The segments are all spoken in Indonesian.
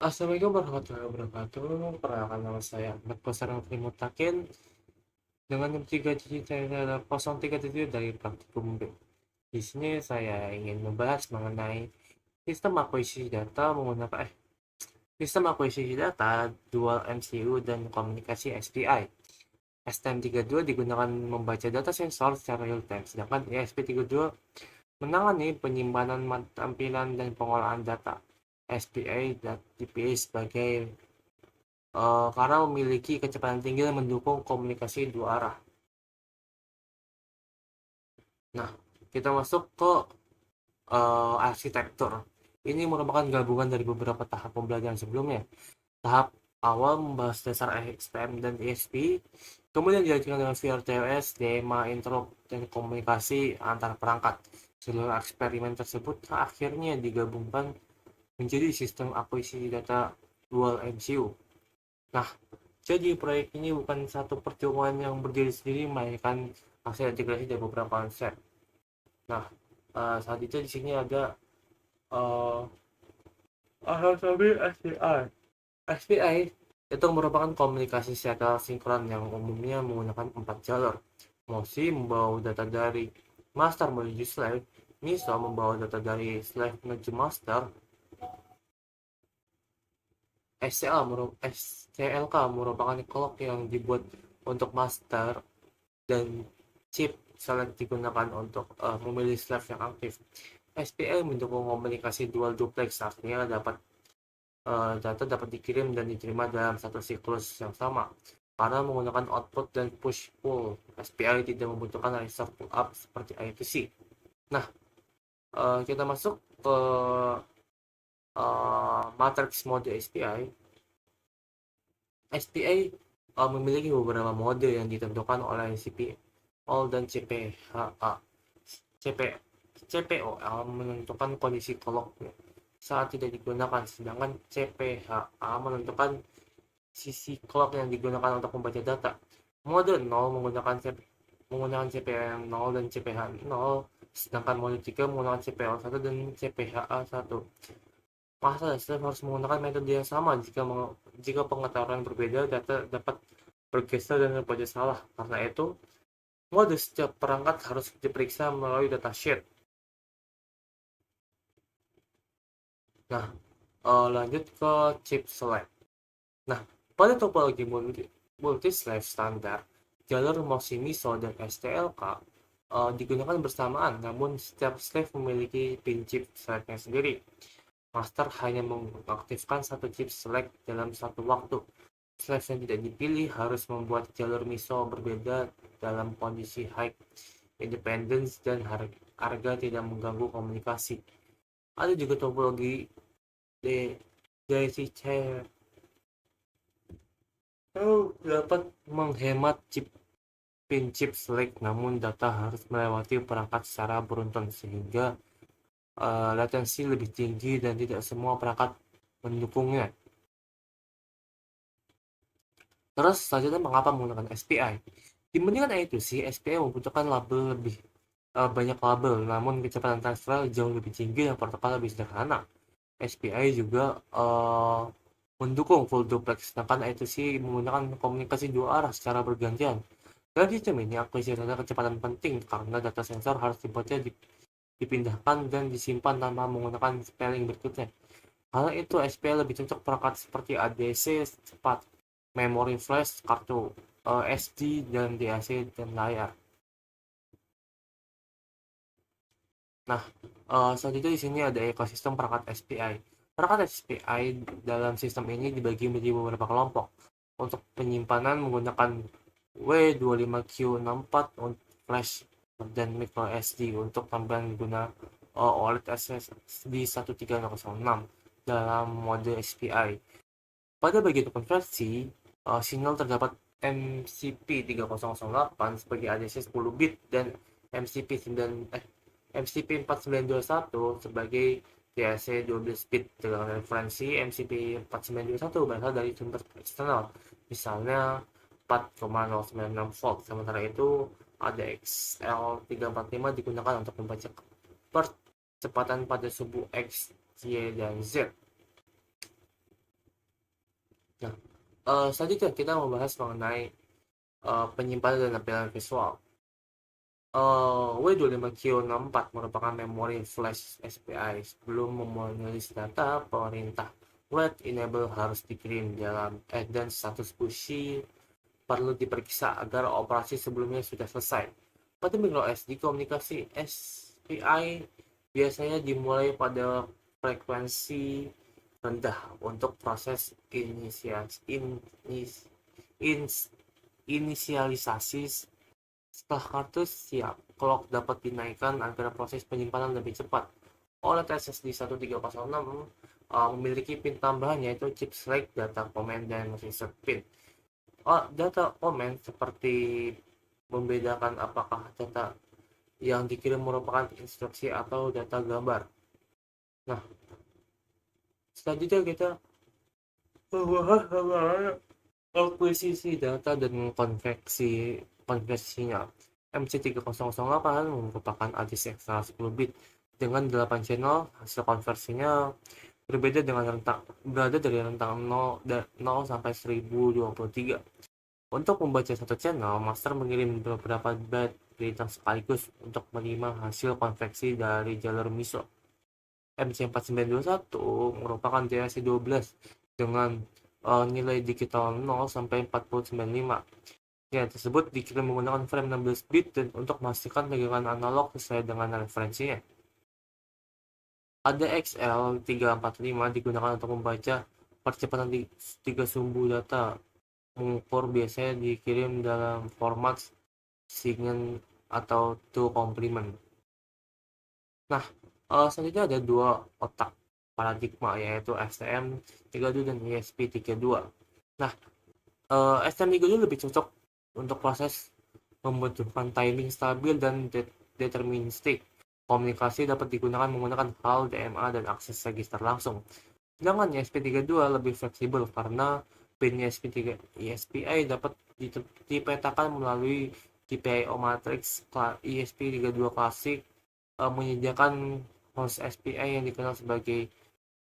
Assalamualaikum warahmatullahi wabarakatuh. Perkenalkan nama saya Ahmad Basarang Mutakin dengan NIM 3 dari Praktikum B. Di sini saya ingin membahas mengenai sistem akuisisi data menggunakan sistem akuisisi data dual MCU dan komunikasi SPI. STM32 digunakan membaca data sensor secara real time, sedangkan ESP32 menangani penyimpanan tampilan dan pengolahan data. SPI dan DPA sebagai karena memiliki kecepatan tinggi dan mendukung komunikasi dua arah. Nah, kita masuk ke arsitektur. Ini merupakan gabungan dari beberapa tahap pembelajaran sebelumnya. Tahap awal membahas dasar STM dan ESP, kemudian dilanjutkan dengan VRTOS, DMA, interrupt, dan komunikasi antar perangkat. Seluruh eksperimen tersebut akhirnya digabungkan menjadi sistem akuisisi data dual MCU. Nah, jadi proyek ini bukan satu percobaan yang berdiri sendiri, melainkan hasil integrasi dari beberapa konsep. Nah, saat itu di sini ada uh, SPI. SPI itu merupakan komunikasi secara sinkron yang umumnya menggunakan 4 jalur. MOSI membawa data dari master menuju slave, MISO membawa data dari slave menuju master, SCLK merupakan clock yang dibuat untuk master dan chip select digunakan untuk memilih slave yang aktif. SPI mendukung komunikasi dual duplex, artinya data dapat dikirim dan diterima dalam satu siklus yang sama. Karena menggunakan output dan push pull, SPI tidak membutuhkan reserve pull up seperti I2C. Nah, kita masuk ke matrix mode SPI. SPI memiliki beberapa mode yang ditentukan oleh CPO dan CPHA. CP, CPOL menentukan kondisi clock saat tidak digunakan, sedangkan CPHA menentukan sisi clock yang digunakan untuk membaca data. Mode 0 menggunakan CPH yang 0 dan CPH 0, sedangkan mode 3 menggunakan CPL 1 dan CPHA 1. Masa Slave harus menggunakan metode yang sama jika pengetahuan berbeda, data dapat bergeser dan terbaca salah. Karena itu, mode setiap perangkat harus diperiksa melalui datasheet. Nah, lanjut ke chip select. Nah, pada topologi multi-slave standar, jalur MOSI-MISO dan STLK digunakan bersamaan, namun setiap slave memiliki pin chip selectnya sendiri. Master hanya mengaktifkan satu chip select dalam satu waktu. Slave yang tidak dipilih harus membuat jalur MISO berbeda dalam kondisi high independence dan harga tidak mengganggu komunikasi. Ada juga topologi DCC dapat menghemat pin chip select, namun data harus melewati perangkat secara beruntun sehingga latensi lebih tinggi dan tidak semua perangkat mendukungnya. Terus selanjutnya mengapa menggunakan SPI? Dibandingkan I2C, SPI membutuhkan label lebih banyak label, namun kecepatan transfer jauh lebih tinggi dan protokol lebih sederhana. SPI juga mendukung full duplex, sedangkan I2C menggunakan komunikasi dua arah secara bergantian. Dalam sistem ini, akuisisi data kecepatan penting karena data sensor harus dipindahkan dan disimpan tanpa menggunakan spelling berikutnya. Karena itu, SPI lebih cocok perangkat seperti ADC cepat, memori flash, kartu SD, dan DAC dan layar. Nah, selanjutnya di sini ada ekosistem perangkat SPI. Perangkat SPI dalam sistem ini dibagi menjadi beberapa kelompok. Untuk penyimpanan menggunakan W25Q64 untuk flash dan micro SD untuk tampilan guna OLED SSD 13006 dalam mode SPI. Pada bagian konversi, sinyal terdapat MCP3008 sebagai ADC 10 bit dan MCP4921 sebagai DAC 12 bit. Dengan referensi MCP4921 berasal dari sumber eksternal, misalnya 4,096 volt. Sementara itu, ADXL345 digunakan untuk membaca percepatan pada subu X, Y, dan Z. Nah, selanjutnya kita membahas mengenai penyimpanan dan tampilan visual. W25Q64 merupakan memori flash SPI. Sebelum memonis data, perintah write enable harus dikirim dan status pushy perlu diperiksa agar operasi sebelumnya sudah selesai. Pada micro SD, komunikasi SPI biasanya dimulai pada frekuensi rendah untuk proses inisialisasi. Setelah kartu siap, clock dapat dinaikkan agar proses penyimpanan lebih cepat. OLED SSD 1306 memiliki pin tambahan yaitu chip select, data comment, dan reset pin. Data comment seperti membedakan apakah data yang dikirim merupakan instruksi atau data gambar. Nah, selanjutnya kita membahas akuisisi data dan konversinya. MC3008 merupakan address ekstra 10 bit dengan 8 channel. Hasil konversinya berada dari rentang 0 sampai 1023. Untuk membaca satu channel, master mengirim beberapa byte berita sekaligus untuk menerima hasil konveksi dari jalur MISO. MC4921 merupakan DAC 12 dengan nilai digital 0 sampai 4095. Ya, tersebut dikirim menggunakan frame 16 bit dan untuk memastikan pegangan analog sesuai dengan referensinya. Ada XL345 digunakan untuk membaca percepatan 3 sumbu data. Mengukur biasanya dikirim dalam format signal atau to complement. Nah, selanjutnya ada dua otak paradigma yaitu STM32 dan ESP32. Nah, STM32 lebih cocok untuk proses membutuhkan timing stabil dan deterministik. Komunikasi dapat digunakan menggunakan HAL, DMA, dan akses register langsung. Sedangkan ESP32 lebih fleksibel karena pin ESPI dapat dipetakan melalui GPIO matrix. ESP32 klasik menyediakan host SPI yang dikenal sebagai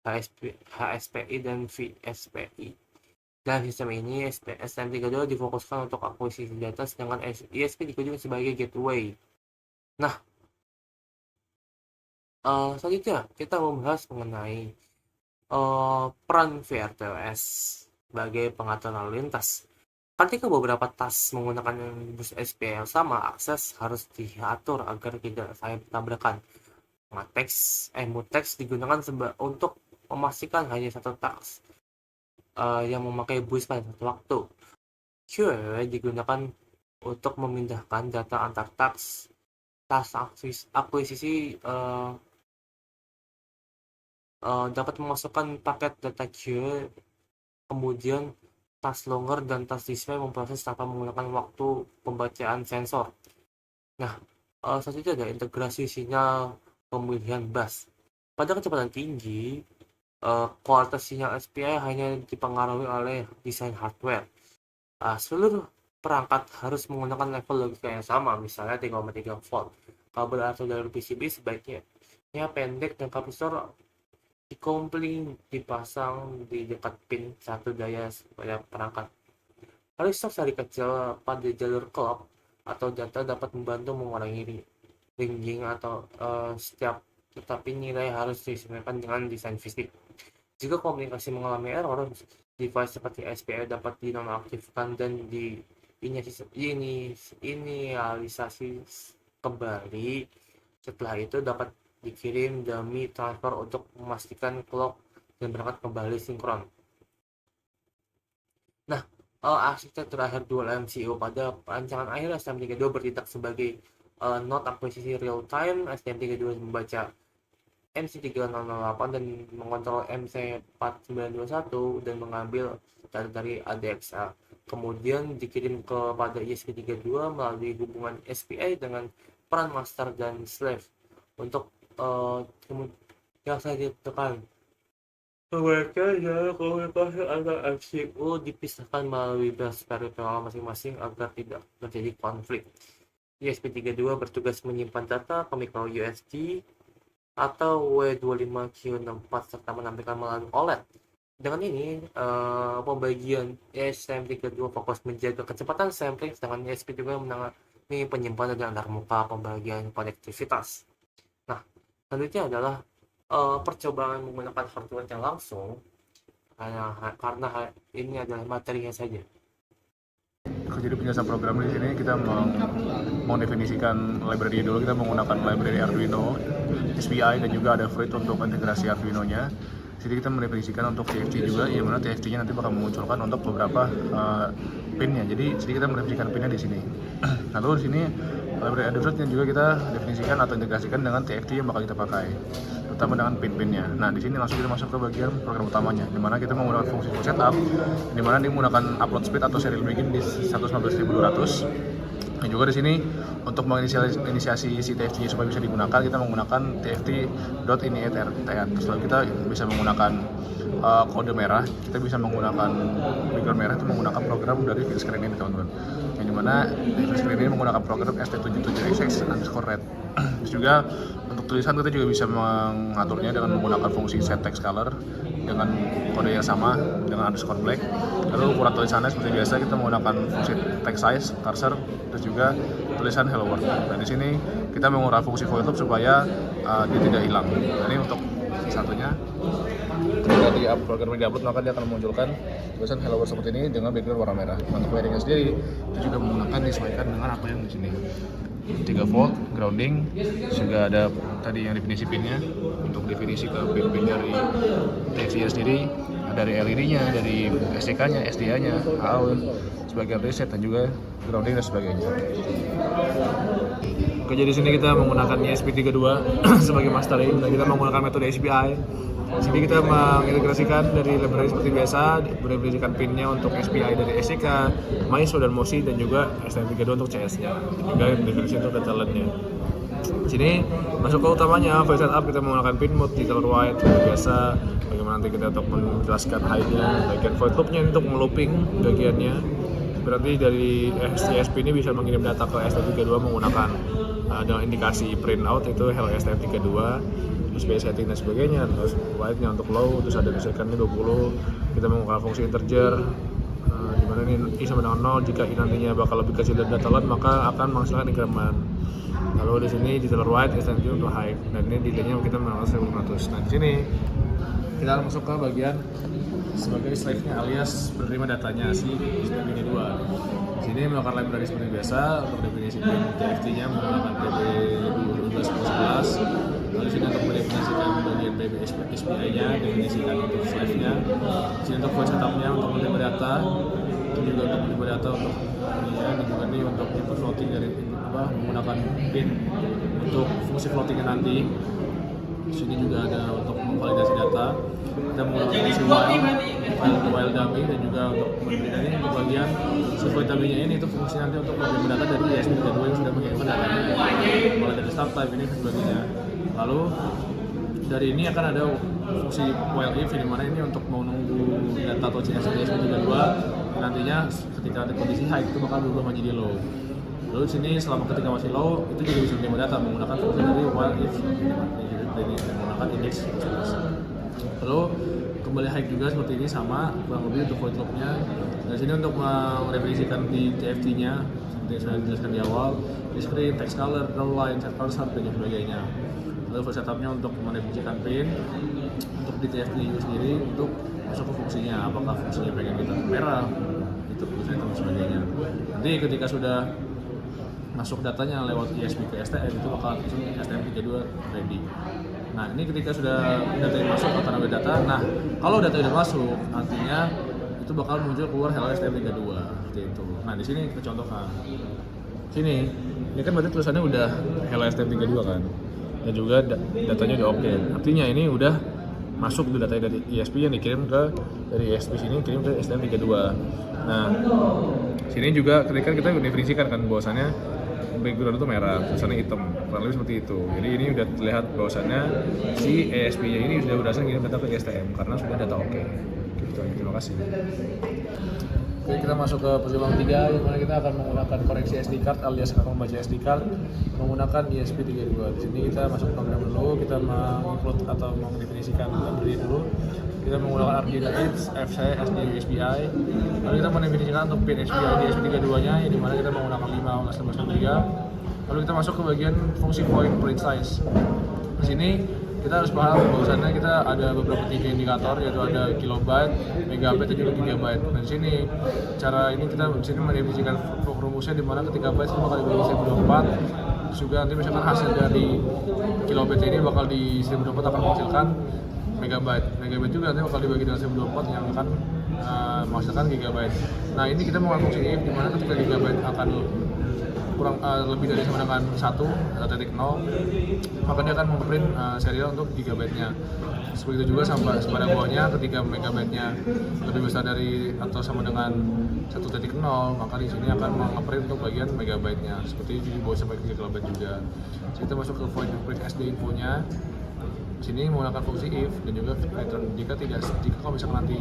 HSPI dan VSPI. Dalam sistem ini, STM32 difokuskan untuk akuisisi data, sedangkan ESP32 sebagai gateway. Nah, selanjutnya kita membahas mengenai peran VRTOS sebagai pengatur lalu lintas. Ketika beberapa tas menggunakan bus SPI yang sama, akses harus diatur agar tidak saling bertabrakan. Mutex digunakan untuk memastikan hanya satu tas yang memakai bus pada satu waktu. QE digunakan untuk memindahkan data antar tas akuisisi dapat memasukkan paket data QE, kemudian tas longer dan tas display memproses tanpa menggunakan waktu pembacaan sensor. Nah, selanjutnya ada integrasi sinyal pemilihan bus. Pada kecepatan tinggi, kualitas sinyal SPI hanya dipengaruhi oleh desain hardware. Seluruh perangkat harus menggunakan level logika yang sama, misalnya 3,3 volt. Kabel atau jalur PCB sebaiknya pendek dan kapasitor dikompling dipasang di dekat pin satu daya pada perangkat. Resistors dari kecil pada jalur clock atau data dapat membantu mengurangi ringing atau setiap, tetapi nilai harus disesuaikan dengan desain fisik. Jika komunikasi mengalami error, device seperti SPI dapat dinonaktifkan dan diinisialisasi kembali. Setelah itu dapat dikirim dummy transfer untuk memastikan clock dan berangkat kembali sinkron. Nah, arsitektur akhir dual MCU pada rancangan akhir STM32 bertindak sebagai node akuisisi real time. STM32 membaca MC3008 dan mengontrol MC4921 dan mengambil data dari ADXA. Kemudian dikirim kepada ESP32 melalui hubungan SPI dengan peran master dan slave. Untuk yang saya tekan, sebaiknya komunikasi antar MCU dipisahkan melalui bus peripheral masing-masing agar tidak terjadi konflik. ESP32 bertugas menyimpan data ke micro USB atau W25Q64 serta menampilkan melalui OLED. Dengan ini, pembagian ESTM32 fokus menjaga kecepatan sampling, sedangkan ESP juga menangani penyimpanan dan antarmuka pembagian konektivitas. Nah, selanjutnya adalah percobaan menggunakan hardware yang langsung, karena ini adalah materinya saja. Jadi penjelasan program di sini kita mendefinisikan library dulu. Kita menggunakan library Arduino, SPI, dan juga ada Fruit untuk integrasi Arduino-nya. Jadi kita mendefinisikan untuk TFT juga, yang mana TFT-nya nanti bakal memunculkan untuk beberapa pin-nya. Jadi kita mendefinisikan pin-nya di sini. Lalu di sini library ada Fruit yang juga kita definisikan atau integrasikan dengan TFT yang bakal kita pakai, terutama dengan pin-pinnya. Nah, di sini langsung kita masuk ke bagian program utamanya, di mana kita menggunakan fungsi full setup, di mana dia menggunakan upload speed atau serial begin di 115.200. Dan juga di sini untuk menginisiasi si TFT supaya bisa digunakan, kita menggunakan tft.initiate. Terus lalu kita bisa menggunakan kode merah, kita bisa menggunakan background merah itu menggunakan program dari fill screen ini, teman-teman. Yang dimana di fill screen ini menggunakan program st77xx_red. Terus juga untuk tulisan kita juga bisa mengaturnya dengan menggunakan fungsi set text color dengan kode yang sama dengan underscore black. Lalu ukuran tulisannya seperti biasa kita menggunakan fungsi text size, cursor, terus juga tulisan hello world. Dan di sini kita menggunakan fungsi void loop supaya dia tidak hilang. Nah, ini untuk satunya. Ketika di program ini diupload, maka dia akan memunculkan tulisan hello world seperti ini dengan background warna merah. Untuk wiringnya sendiri itu juga menggunakan disesuaikan dengan apa yang di sini. 3 volt, grounding, juga ada tadi yang definisi pinnya untuk definisi ke pin-pin dari TFT sendiri, dari LED-nya, dari SDK-nya, SDA-nya, AUX, sebagai reset dan juga grounding dan sebagainya. Oke, jadi sini kita menggunakan ESP32 sebagai mastering dan kita menggunakan metode SPI. Sini kita mengintegrasikan dari library seperti biasa, mendefinisikan pinnya untuk SPI dari SCK, MISO dan MOSI, dan juga STM32 untuk CS-nya, juga definisi untuk data LAN-nya. Sini masuk ke utamanya, file setup kita menggunakan pin mode di color white seperti biasa. Bagaimana nanti kita untuk menjelaskan high-nya, bagian void loop-nya untuk melooping bagiannya. Berarti dari ESP ini bisa mengirim data ke STM32 menggunakan dengan indikasi printout itu hello STM32, terus base setting dan sebagainya, terus white-nya untuk low, terus ada second-nya 20, kita menggunakan fungsi integer, dimana ini i sama dengan 0, jika i nantinya bakal lebih kecil dari data LAN maka akan menghasilkan increment. Lalu di sini di color white STM32 untuk high, dan ini delay-nya kita menggunakan 1500. Nah, di sini kita akan masuk ke bagian sebagai slave-nya alias penerima datanya si STM32. Di sini melakukan library seperti biasa untuk definisi pin TFT-nya menggunakan PB1211. Lalu di sini untuk mendefinisikan bagian PB SPI-nya, definisikan untuk slave-nya. Di sini untuk void setup-nya untuk menerima data, ini juga untuk menerima data untuk ininya, dan juga ini untuk input floating dari menggunakan pin untuk fungsi floating-nya nanti. Di sini juga ada untuk memvalidasi data. Kita menggunakan fungsi while dummy, dan juga untuk memberikan ini untuk bagian sesuai dummy-nya ini itu fungsi nanti untuk menerima data dari ESP32 yang sudah mengirimkan datanya mulai dari start type ini dan sebagainya. Lalu dari ini akan ada fungsi while if, di mana ini untuk menunggu data atau CS dari ESP32 nantinya ketika ada kondisi high itu bakal berubah menjadi low. Lalu di sini selama ketika masih low itu juga bisa menerima data menggunakan fungsi dari while if ini menggunakan index. Lalu kembali high juga seperti ini sama kurang lebih untuk void loop-nya. Dari sini untuk merevisisikan di TFT-nya seperti yang sudah dijelaskan di awal, di screen, text color, draw line, set cursor dan sebagainya. Lalu file setup-nya untuk merevisisikan pin, untuk di TFT sendiri untuk masuk ke fungsinya, apakah fungsinya pengen kita merah, itu fungsinya dan sebagainya. Nanti ketika sudah masuk datanya lewat ESP ke STM itu bakal langsung STM32 ready. Nah, ini ketika sudah data yang masuk akan ada data. Nah, kalau data sudah masuk artinya itu bakal muncul keluar hello STM32 seperti itu. Nah, di sini kita contohkan. Sini, ini kan berarti tulisannya udah hello STM32 kan. Dan juga datanya udah oke. Artinya ini udah masuk data dari ESP yang dikirim ke dari ESP sini kirim ke STM32. Nah, sini juga ketika kita mendefinisikan kan bahwasannya background itu merah, tulisannya hitam, kurang lebih seperti itu. Jadi ini udah terlihat bahwasannya si ESP-nya ini sudah berhasil ngirim data ke STM karena sudah data oke. Gitu, terima kasih. Oke, kita masuk ke perjuangan 3 yang mana kita akan menggunakan koneksi SD card alias akan membaca SD card menggunakan ESP32. Di sini kita masuk program dulu, kita menginclude atau mendefinisikan library dulu. Kita menggunakan Arduino X, FC, SD, SPI. Lalu kita mendefinisikan untuk pin SPI di SP32-nya, yang dimana kita menggunakan 5 11 3. Lalu kita masuk ke bagian fungsi point print size. Di sini kita harus paham bahwasannya kita ada beberapa tiga indikator, yaitu ada kilobyte, megabyte, dan juga gigabyte. Dan di sini cara ini kita di sini mendefinisikan rumusnya di mana ketika byte itu bakal dibagi 1024. Juga nanti misalkan hasil dari kilobyte ini bakal di 1024 akan menghasilkan megabyte. Megabyte juga nanti bakal dibagi dengan 1024 yang akan menghasilkan gigabyte. Nah, ini kita menggunakan fungsi if di mana ketika gigabyte akan kurang lebih dari sama dengan 1 atau titik 0, maka dia akan memprint serial untuk gigabyte-nya. Seperti itu juga sampai pada bawahnya, ketika megabyte-nya lebih besar dari atau sama dengan 1.0, maka di sini akan memprint untuk bagian megabyte-nya. Seperti itu di bawah sampai ke kilobyte juga. Jadi kita masuk ke void print SD info-nya. Di sini menggunakan fungsi if dan juga return. Jika kalau misalkan nanti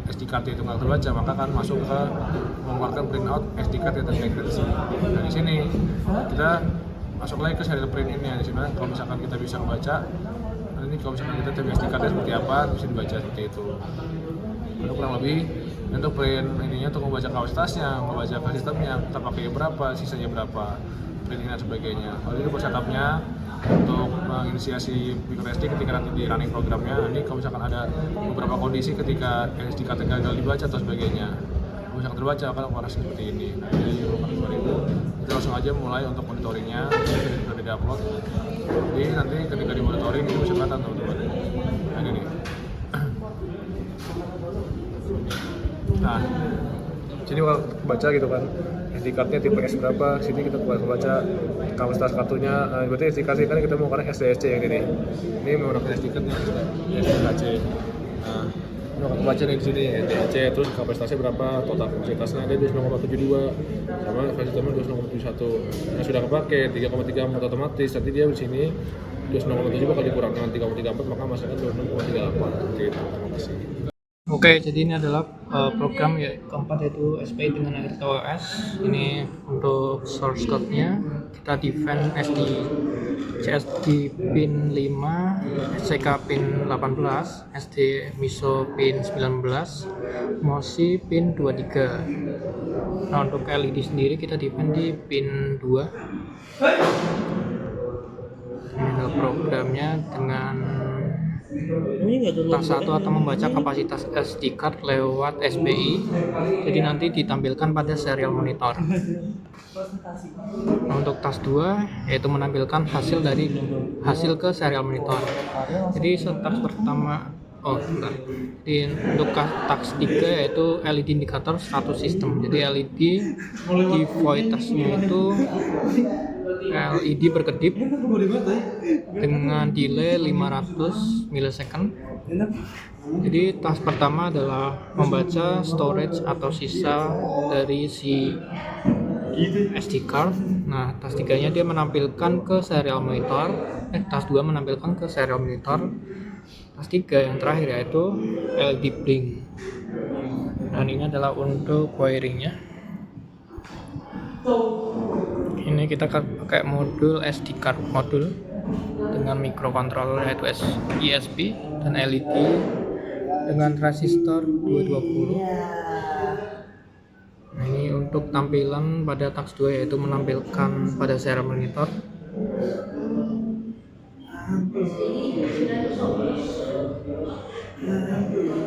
SD card itu nggak terbaca, maka akan masuk ke mengeluarkan printout SD card yang terintegrasi. Nah, di sini kita masuk lagi ke serial print ini. Di sini kalau misalkan kita bisa membaca, ini kalau misalkan kita tahu SD cardnya seperti apa, bisa dibaca seperti itu. Lalu kurang lebih untuk print ininya untuk membaca kapasitasnya, membaca ke sistemnya, kita pakai berapa, sisanya berapa, printing dan sebagainya. Lalu ini setupnya untuk menginisiasi microSD ketika nanti di running programnya. Ini kalau misalkan ada beberapa kondisi ketika SD card gagal dibaca atau sebagainya, kalau misalkan terbaca akan warna seperti ini. Jadi kita langsung aja mulai untuk monitoringnya. Sudah di upload, jadi nanti ketika di monitoring itu bisa kelihatan teman-teman. Nah, ini nih. Nah, sini kalau baca gitu kan, SD card-nya tipe S berapa, sini kita baca kapasitas kartunya. Berarti SD card kan kita menggunakan SDHC yang ini menggunakan SD card-nya SDHC. Nah, ini akan baca di sini SDHC, terus kapasitasnya berapa, total kapasitasnya ada 2,72 sama kapasitasnya 2,71. Nah, sudah kepakai 3,34 otomatis, nanti dia di sini 2,7 bakal dikurang dengan 3,34, maka masukkan 26,38. Oke, terima kasih. Oke, jadi ini adalah program keempat, yaitu SPI dengan RTOS. Ini untuk source code-nya kita define SD CSD pin 5, SCK pin 18, SD MISO pin 19, MOSI pin 23. Nah, untuk LED sendiri kita define di pin 2. Ini adalah programnya dengan tas 1 atau membaca kapasitas SD card lewat SPI, jadi nanti ditampilkan pada serial monitor. Nah, untuk tas 2 yaitu menampilkan hasil ke serial monitor. Jadi tas pertama untuk task 3 yaitu LED indikator status system. Jadi LED di void tasnya itu LED berkedip dengan delay 500 millisecond. Jadi task pertama adalah membaca storage atau sisa dari si SD card. Nah, task 3-nya dia menampilkan ke serial monitor. Task 2 menampilkan ke serial monitor. Task 3 yang terakhir yaitu LED blink. Dan ini adalah untuk wiringnya. Ini kita pakai modul SD card modul dengan microcontroller yaitu ESP dan LED dengan resistor 220. Nah, ini untuk tampilan pada task 2 yaitu menampilkan pada serial monitor.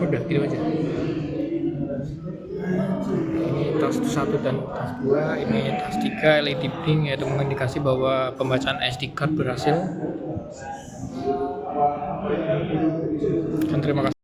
Udah gitu aja. Ini task 1 dan task 2, ini task 3 LED blink yaitu mengindikasi bahwa pembacaan SD card berhasil. Dan terima kasih.